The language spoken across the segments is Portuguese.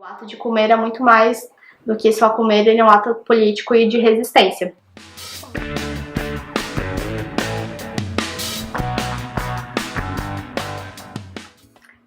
O ato de comer é muito mais do que só comer, ele é um ato político e de resistência.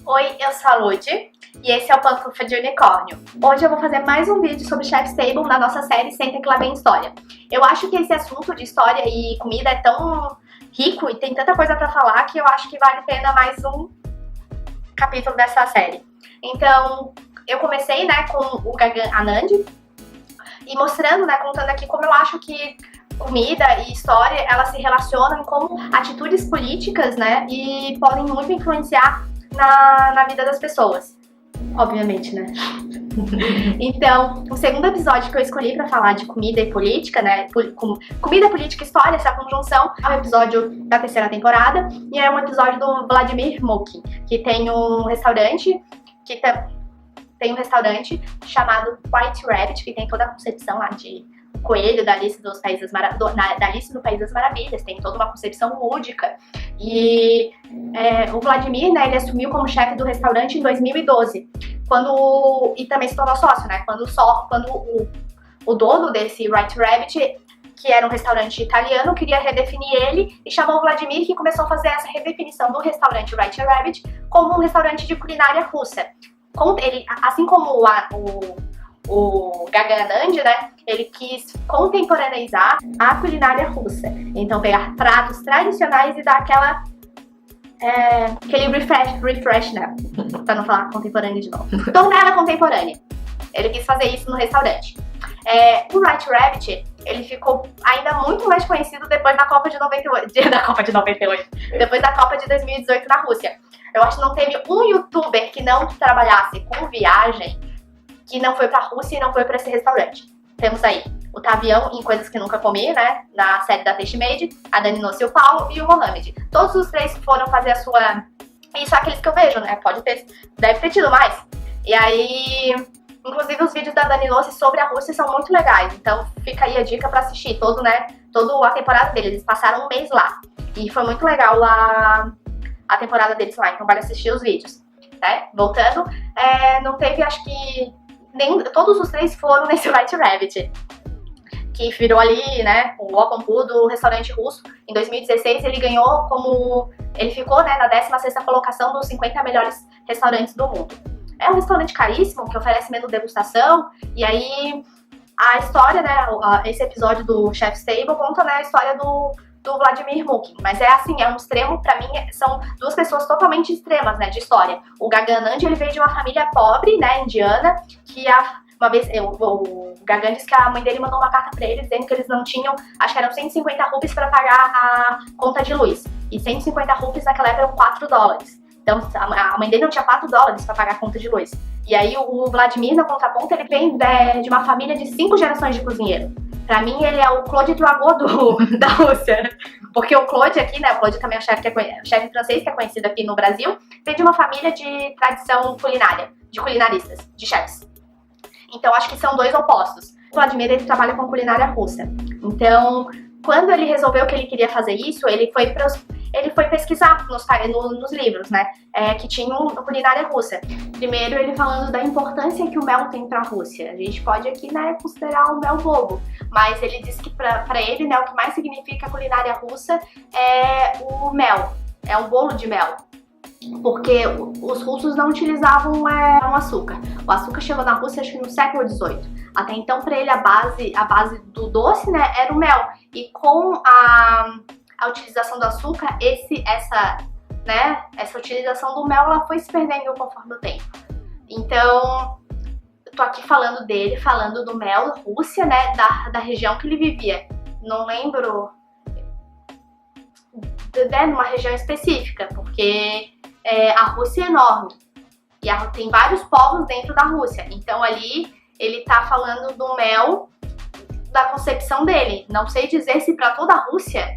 Oi, eu sou a Lud e esse é o Pantufa de Unicórnio. Hoje eu vou fazer mais um vídeo sobre Chef's Table na nossa série Senta que lá vem história. Eu acho que esse assunto de história e comida é tão rico e tem tanta coisa pra falar que eu acho que vale a pena mais um capítulo dessa série. Então, eu comecei, com o Gagan Anand e mostrando, contando aqui como eu acho que comida e história, elas se relacionam como atitudes políticas, e podem muito influenciar na vida das pessoas. Obviamente, Então, o segundo episódio que eu escolhi pra falar de comida e política, comida, política e história, essa conjunção, é um episódio da terceira temporada e é um episódio do Vladimir Mukin, que tem um restaurante chamado White Rabbit, que tem toda a concepção lá de coelho da Alice do País das Maravilhas, tem toda uma concepção lúdica. E o Vladimir, ele assumiu como chefe do restaurante em 2012, e também se tornou sócio, quando o dono desse White Rabbit, que era um restaurante italiano, queria redefinir ele e chamou o Vladimir, que começou a fazer essa redefinição do restaurante White Rabbit como um restaurante de culinária russa. Assim como o Gagan Anand, ele quis contemporaneizar a culinária russa. Então, pegar pratos tradicionais e dar aquele refresh, pra não falar contemporânea de novo. Tornar ela contemporânea. Ele quis fazer isso no restaurante. O White Rabbit, ele ficou ainda muito mais conhecido depois da Copa de 98. Depois da Copa de 2018 na Rússia. Eu acho que não teve um youtuber que não trabalhasse com viagem que não foi pra Rússia e não foi pra esse restaurante. Temos aí o Tavião em Coisas que Nunca Comi, na série da Tastemade, a Dani Nossi, o Paulo e o Mohamed. Todos os três foram fazer a sua... Isso é aqueles que eu vejo, deve ter tido mais. E aí, inclusive os vídeos da Dani Nossi sobre a Rússia são muito legais. Então fica aí a dica pra assistir toda a temporada deles. Eles passaram um mês lá. E foi muito legal a temporada deles lá, então vale assistir os vídeos. Voltando, não teve, acho que... todos os três foram nesse White Rabbit, que virou ali, o Open do restaurante russo. Em 2016 ele ficou na 16ª colocação dos 50 melhores restaurantes do mundo. É um restaurante caríssimo, que oferece menu degustação, e aí a história, esse episódio do Chef's Table conta a história do Vladimir Mukin, mas é um extremo, pra mim, são duas pessoas totalmente extremas, de história. O Gagan Anand, ele veio de uma família pobre, indiana, que uma vez, o Gagan disse que a mãe dele mandou uma carta pra ele, dizendo que eles não tinham, acho que eram 150 rupees pra pagar a conta de luz, e 150 rupees naquela época eram 4 dólares. Então, a mãe dele não tinha 4 dólares pra pagar a conta de luz. E aí, o Vladimir, na contraponto, ele vem de uma família de 5 gerações de cozinheiro. Pra mim, ele é o Claude Dragot da Rússia. Porque o Claude aqui, o Claude também é um chefe francês, que é conhecido aqui no Brasil, vem de uma família de tradição culinária, de culinaristas, de chefs. Então, acho que são dois opostos. O Vladimir, ele trabalha com culinária russa. Então, quando ele resolveu que ele queria fazer isso, ele foi pesquisar nos livros, que tinham culinária russa. Primeiro, ele falando da importância que o mel tem pra Rússia. A gente pode aqui, considerar o mel bobo, mas ele disse que pra ele, o que mais significa a culinária russa é o mel, é um bolo de mel. Porque os russos não utilizavam um açúcar. O açúcar chegou na Rússia, acho que no século XVIII. Até então, para ele, a base do doce, era o mel. E com a utilização do açúcar, essa utilização do mel, ela foi se perdendo conforme o tempo. Então, eu tô aqui falando do mel Rússia, da região que ele vivia. Não lembro numa região específica, porque a Rússia é enorme e tem vários povos dentro da Rússia. Então ali ele tá falando do mel, da concepção dele. Não sei dizer se para toda a Rússia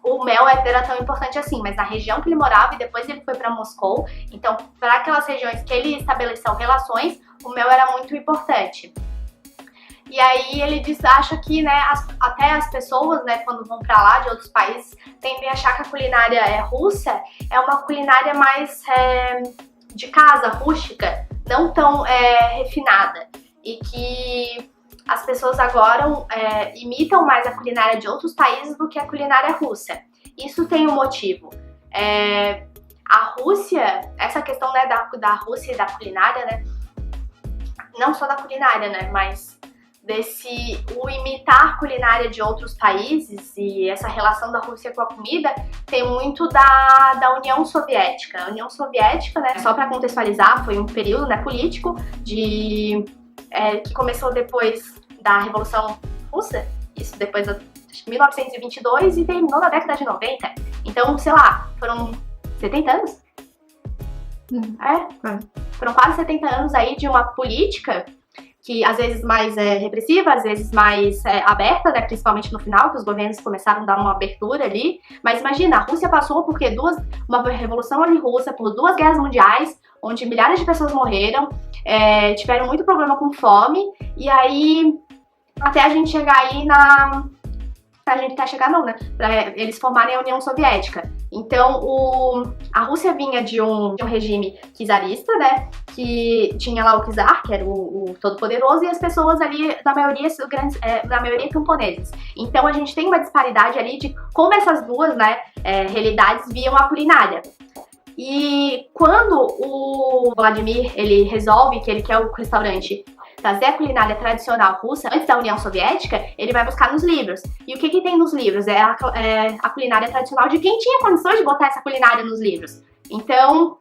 o mel era tão importante assim, mas na região que ele morava, e depois ele foi para Moscou, então para aquelas regiões que ele estabeleceu relações, o mel era muito importante. E aí ele acha que, até as pessoas, quando vão pra lá de outros países, tendem a achar que a culinária russa é uma culinária mais de casa, rústica, não tão refinada e que as pessoas agora imitam mais a culinária de outros países do que a culinária russa. Isso tem um motivo. A Rússia, essa questão, né, da Rússia e da culinária, né, não só da culinária, né, mas o imitar a culinária de outros países e essa relação da Rússia com a comida tem muito da União Soviética. A União Soviética, né, só para contextualizar, foi um período, né, político que começou depois da Revolução Russa, isso depois de 1922 e terminou na década de 90. Então, sei lá, foram 70 anos? Foram quase 70 anos aí de uma política que às vezes mais repressiva, às vezes mais aberta, né, principalmente no final, que os governos começaram a dar uma abertura ali. Mas imagina, a Rússia passou por uma revolução ali russa, por 2 guerras mundiais, onde milhares de pessoas morreram, tiveram muito problema com fome, e aí até a gente chegar aí pra eles formarem a União Soviética. Então, a Rússia vinha de um regime czarista, né, que tinha lá o czar, que era o todo-poderoso, e as pessoas ali, na maioria camponeses. Então, a gente tem uma disparidade ali de como essas duas, né, realidades viam a culinária. E quando o Vladimir, ele resolve que ele quer o restaurante trazer a culinária tradicional russa antes da União Soviética, ele vai buscar nos livros. E o que tem nos livros? É a culinária tradicional de quem tinha condições de botar essa culinária nos livros. Então,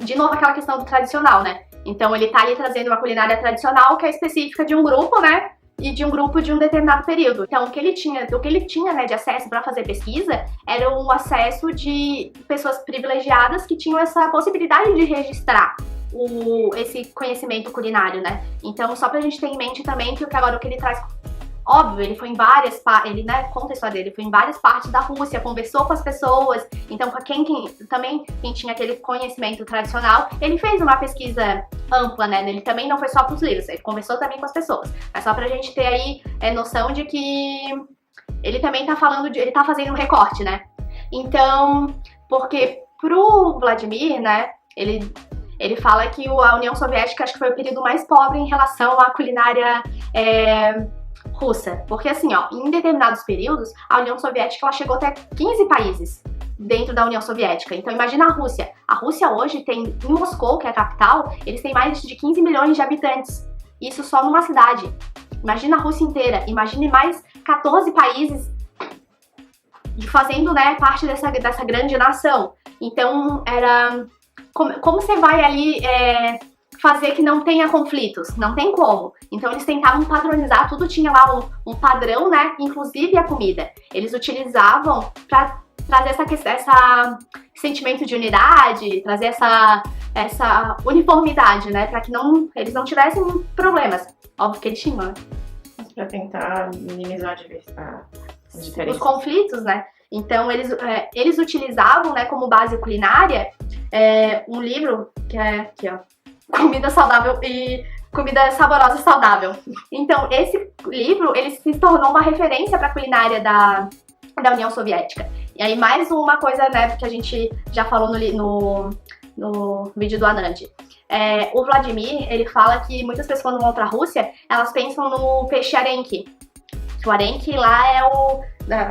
de novo, aquela questão do tradicional, né? Então, ele tá ali trazendo uma culinária tradicional que é específica de um grupo, né? E de um grupo de um determinado período. Então, o que ele tinha né, de acesso para fazer pesquisa era um acesso de pessoas privilegiadas que tinham essa possibilidade de registrar esse conhecimento culinário, né? Então, só pra gente ter em mente também que agora o que ele traz, óbvio, ele foi em várias partes, ele, né, conta a história dele, foi em várias partes da Rússia, conversou com as pessoas, então pra quem tinha aquele conhecimento tradicional, ele fez uma pesquisa ampla, né? Ele também não foi só pros livros, ele conversou também com as pessoas. Mas só pra gente ter aí noção de que ele também ele tá fazendo um recorte, né? Então, porque pro Vladimir, né, ele fala que a União Soviética acho que foi o período mais pobre em relação à culinária russa. Porque assim, ó, em determinados períodos, a União Soviética ela chegou até 15 países dentro da União Soviética. Então imagina a Rússia. A Rússia hoje tem, em Moscou, que é a capital, eles têm mais de 15 milhões de habitantes. Isso só numa cidade. Imagina a Rússia inteira. Imagine mais 14 países fazendo, né, parte dessa grande nação. Então era... Como você vai ali fazer que não tenha conflitos? Não tem como. Então eles tentavam padronizar, tudo tinha lá um padrão, né? Inclusive a comida. Eles utilizavam para trazer esse sentimento de unidade, trazer essa uniformidade, né? Para que eles não tivessem problemas. Óbvio que eles tinham, né? Para tentar minimizar a diferença. Os conflitos, né? Então eles utilizavam, né, como base culinária um livro que é aqui, ó, Comida Saudável e Comida Saborosa e Saudável. Então esse livro ele se tornou uma referência para a culinária da União Soviética. E aí mais uma coisa, né, que a gente já falou no vídeo do Anand. O Vladimir, ele fala que muitas pessoas quando vão para a Rússia, elas pensam no peixe arenque. O arenque lá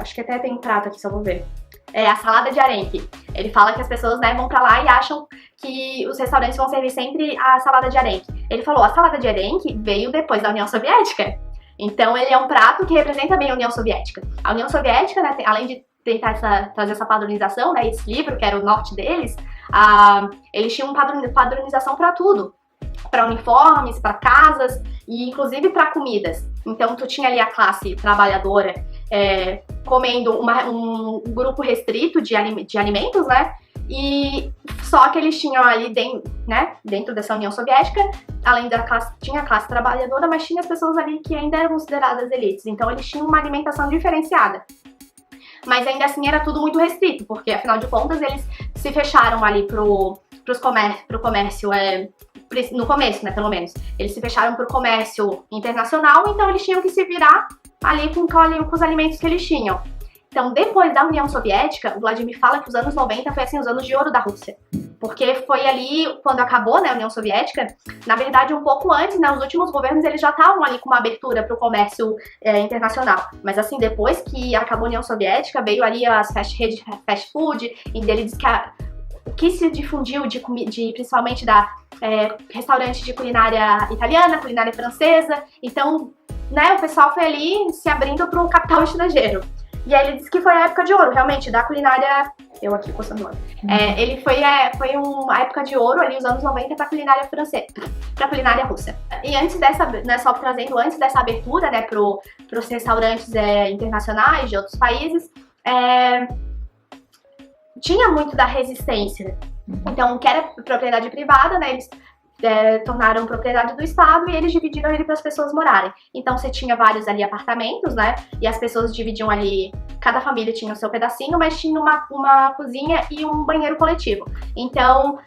acho que até tem um prato aqui, só vou ver. A salada de arenque. Ele fala que as pessoas, né, vão pra lá e acham que os restaurantes vão servir sempre a salada de arenque. Ele falou, a salada de arenque veio depois da União Soviética. Então ele é um prato que representa bem a União Soviética. A União Soviética, né, além de tentar trazer essa padronização, né, esse livro, que era o norte deles, eles tinham padronização para tudo. Para uniformes, para casas e inclusive para comidas. Então tu tinha ali a classe trabalhadora comendo um grupo restrito de alimentos, né? E só que eles tinham ali dentro dessa União Soviética, além da classe, tinha a classe trabalhadora, mas tinha as pessoas ali que ainda eram consideradas elites. Então eles tinham uma alimentação diferenciada. Mas ainda assim era tudo muito restrito, porque afinal de contas eles se fecharam ali pro comércio, no começo, né, pelo menos. Eles se fecharam pro comércio internacional, então eles tinham que se virar ali com os alimentos que eles tinham. Então, depois da União Soviética, o Vladimir fala que os anos 90 foi assim, os anos de ouro da Rússia. porque foi ali, quando acabou, né, a União Soviética, na verdade um pouco antes, né, os últimos governos eles já estavam ali com uma abertura para o comércio internacional, mas assim, depois que acabou a União Soviética, veio ali as redes fast food, e ele disse que o que se difundiu principalmente da restaurante de culinária italiana, culinária francesa, então, né, o pessoal foi ali se abrindo para o capital estrangeiro. E aí ele disse que foi a época de ouro, realmente, da culinária... Eu aqui coçando o olho. Ele foi uma época de ouro ali, os anos 90, pra culinária francesa, pra culinária russa. E antes dessa, né, só trazendo, antes dessa abertura, né, pros restaurantes internacionais de outros países, tinha muito da resistência. Então, que era propriedade privada, né, eles tornaram propriedade do Estado e eles dividiram ele para as pessoas morarem. Então você tinha vários ali apartamentos, né? E as pessoas dividiam ali, cada família tinha o seu pedacinho, mas tinha uma cozinha e um banheiro coletivo. Então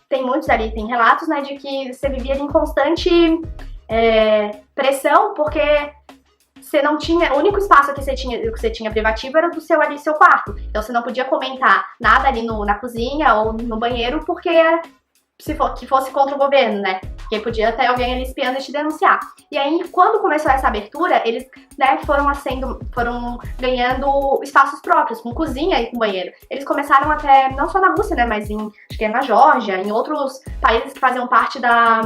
tem muitos ali, tem relatos, né, de que você vivia em constante pressão, porque você não tinha, o único espaço que você tinha privativo era do seu quarto. Então você não podia comentar nada ali na cozinha ou no banheiro, porque que fosse contra o governo, né? Porque podia ter alguém ali espiando e te denunciar. E aí, quando começou essa abertura, eles, né, foram ganhando espaços próprios, com cozinha e com banheiro. Eles começaram até, não só na Rússia, né, mas acho que na Geórgia, em outros países que faziam parte da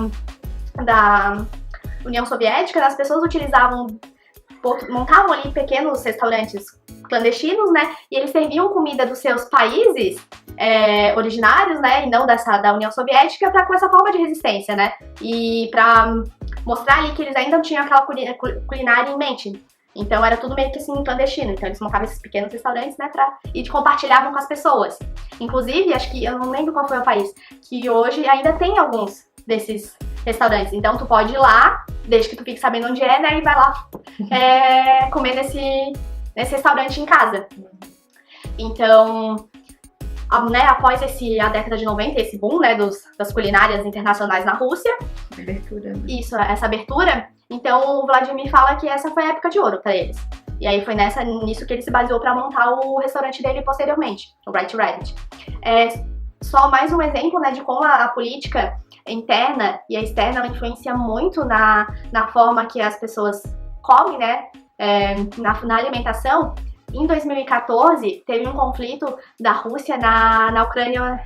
União Soviética, as pessoas montavam ali pequenos restaurantes clandestinos, né? E eles serviam comida dos seus países originários, né? E não da União Soviética, com essa forma de resistência, né? E pra mostrar ali que eles ainda não tinham aquela culinária em mente. Então era tudo meio que assim clandestino. Então eles montavam esses pequenos restaurantes, né? E compartilhavam com as pessoas. Inclusive, acho que, eu não lembro qual foi o país, que hoje ainda tem alguns desses restaurantes. Então tu pode ir lá, desde que tu fique sabendo onde é, né? E vai lá comer nesse restaurante em casa. Então, né, após a década de 90, esse boom, né, das culinárias internacionais na Rússia. Abertura, né? Isso, essa abertura. Então, o Vladimir fala que essa foi a época de ouro para eles. E aí foi nisso que ele se baseou para montar o restaurante dele posteriormente, o White Rabbit. Só mais um exemplo, né, de como a política interna e a externa ela influencia muito na forma que as pessoas comem, né, na alimentação. Em 2014, teve um conflito da Rússia na Ucrânia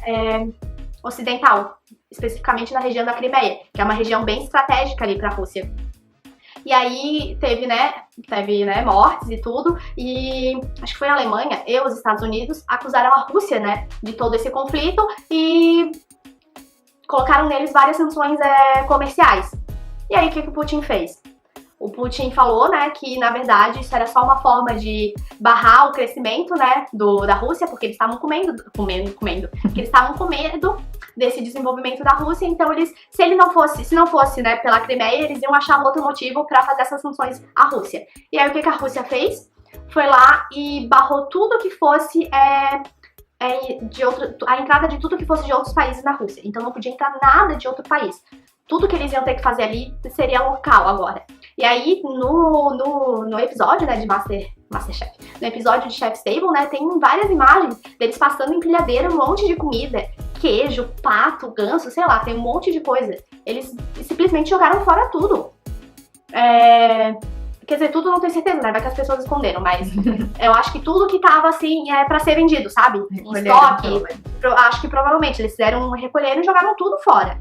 ocidental, especificamente na região da Crimeia, que é uma região bem estratégica ali para a Rússia. E aí teve mortes e tudo, e acho que foi a Alemanha e os Estados Unidos acusaram a Rússia, né, de todo esse conflito e colocaram neles várias sanções comerciais. E aí o que o Putin fez? O Putin falou, né, que na verdade isso era só uma forma de barrar o crescimento, né, da Rússia, porque eles estavam comendo, porque eles estavam com medo desse desenvolvimento da Rússia, então se não fosse, né, pela Crimeia, eles iam achar um outro motivo para fazer essas sanções à Rússia. E aí o que a Rússia fez? Foi lá e barrou tudo que fosse a entrada de tudo que fosse de outros países na Rússia. Então não podia entrar nada de outro país. Tudo que eles iam ter que fazer ali seria local agora. E aí, no episódio, né, de Masterchef, no episódio de Chef's Table, né, tem várias imagens deles passando em empilhadeira um monte de comida. Queijo, pato, ganso, sei lá, tem um monte de coisa. Eles simplesmente jogaram fora tudo. Quer dizer, tudo não tenho certeza, né? Vai que as pessoas esconderam, mas eu acho que tudo que tava, assim, pra ser vendido, sabe? Em estoque. Acho que provavelmente eles recolheram e jogaram tudo fora.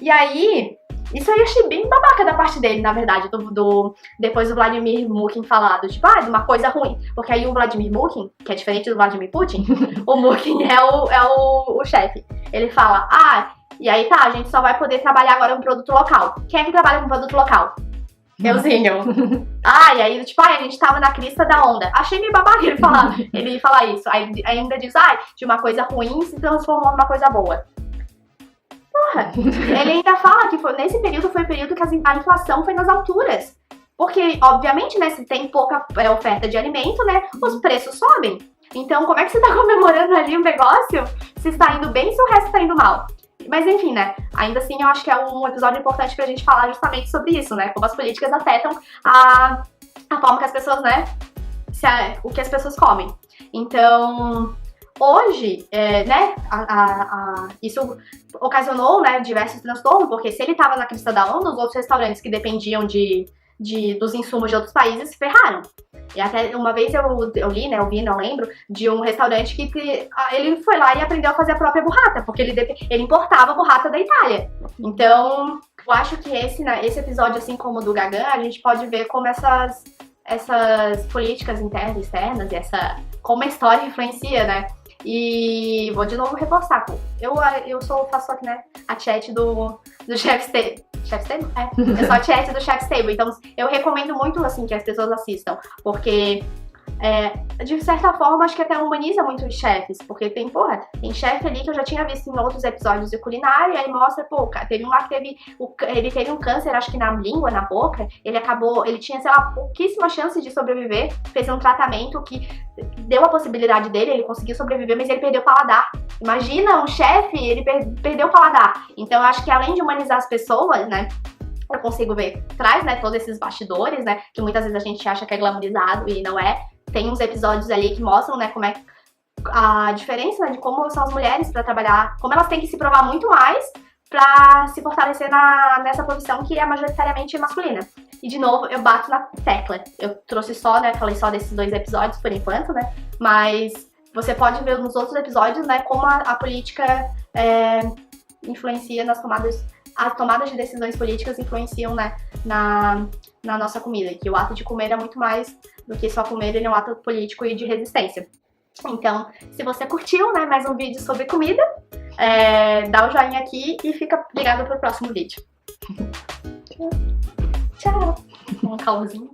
E aí, isso aí eu achei bem babaca da parte dele, na verdade, depois do Vladimir Putin falado, tipo, de uma coisa ruim. Porque aí o Vladimir Putin, que é diferente do Vladimir Putin, o Putin é o chefe. Ele fala, e aí tá, a gente só vai poder trabalhar agora com produto local. Quem é que trabalha com produto local? Euzinho. E aí, tipo, a gente tava na crista da onda. Achei meio babaca ele falar isso. Aí ainda diz, de uma coisa ruim se transformou numa coisa boa. Porra, ele ainda fala que nesse período foi o período que a inflação foi nas alturas. Porque, obviamente, né, se tem pouca oferta de alimento, né, os preços sobem. Então, como é que você tá comemorando ali um negócio se está indo bem e se o resto tá indo mal? Mas enfim, né, ainda assim eu acho que é um episódio importante pra gente falar justamente sobre isso, né, como as políticas afetam a forma que as pessoas, né, o que as pessoas comem. Então, Hoje, né, isso ocasionou, né, diversos transtornos, porque se ele estava na crista da onda, os outros restaurantes que dependiam dos insumos de outros países se ferraram. E até uma vez eu li, né, eu vi, não lembro, de um restaurante que ele foi lá e aprendeu a fazer a própria burrata, porque ele importava burrata da Itália. Então, eu acho que esse episódio, assim como o do Gagan, a gente pode ver como essas políticas internas e externas, e como a história influencia, né? E vou de novo reforçar, faço aqui, né, a chat do Chef's Table. Chef's Table? Eu sou a chat do Chef's Table, então eu recomendo muito, assim, que as pessoas assistam, porque de certa forma, acho que até humaniza muito os chefes, porque tem chefe ali que eu já tinha visto em outros episódios de culinária, e aí mostra, teve um lá que ele teve um câncer, acho que na língua, na boca, ele tinha, sei lá, pouquíssimas chances de sobreviver, fez um tratamento que deu a possibilidade dele, ele conseguiu sobreviver, mas ele perdeu o paladar. Imagina um chefe, ele perdeu o paladar. Então eu acho que além de humanizar as pessoas, né, eu consigo ver, traz, né, todos esses bastidores, né, que muitas vezes a gente acha que é glamorizado e não é. Tem uns episódios ali que mostram, né, como é a diferença, né, de como são as mulheres para trabalhar, como elas têm que se provar muito mais para se fortalecer nessa profissão que é majoritariamente masculina. E de novo, eu bato na tecla. Eu trouxe só, né, falei só desses 2 episódios por enquanto, né, mas você pode ver nos outros episódios, né, como a política influencia nas tomadas. As tomadas de decisões políticas influenciam, né, na nossa comida, que o ato de comer é muito mais do que só comer, ele é um ato político e de resistência. Então, se você curtiu, né, mais um vídeo sobre comida, dá o joinha aqui e fica ligado pro próximo vídeo. Tchau! Um calorzinho.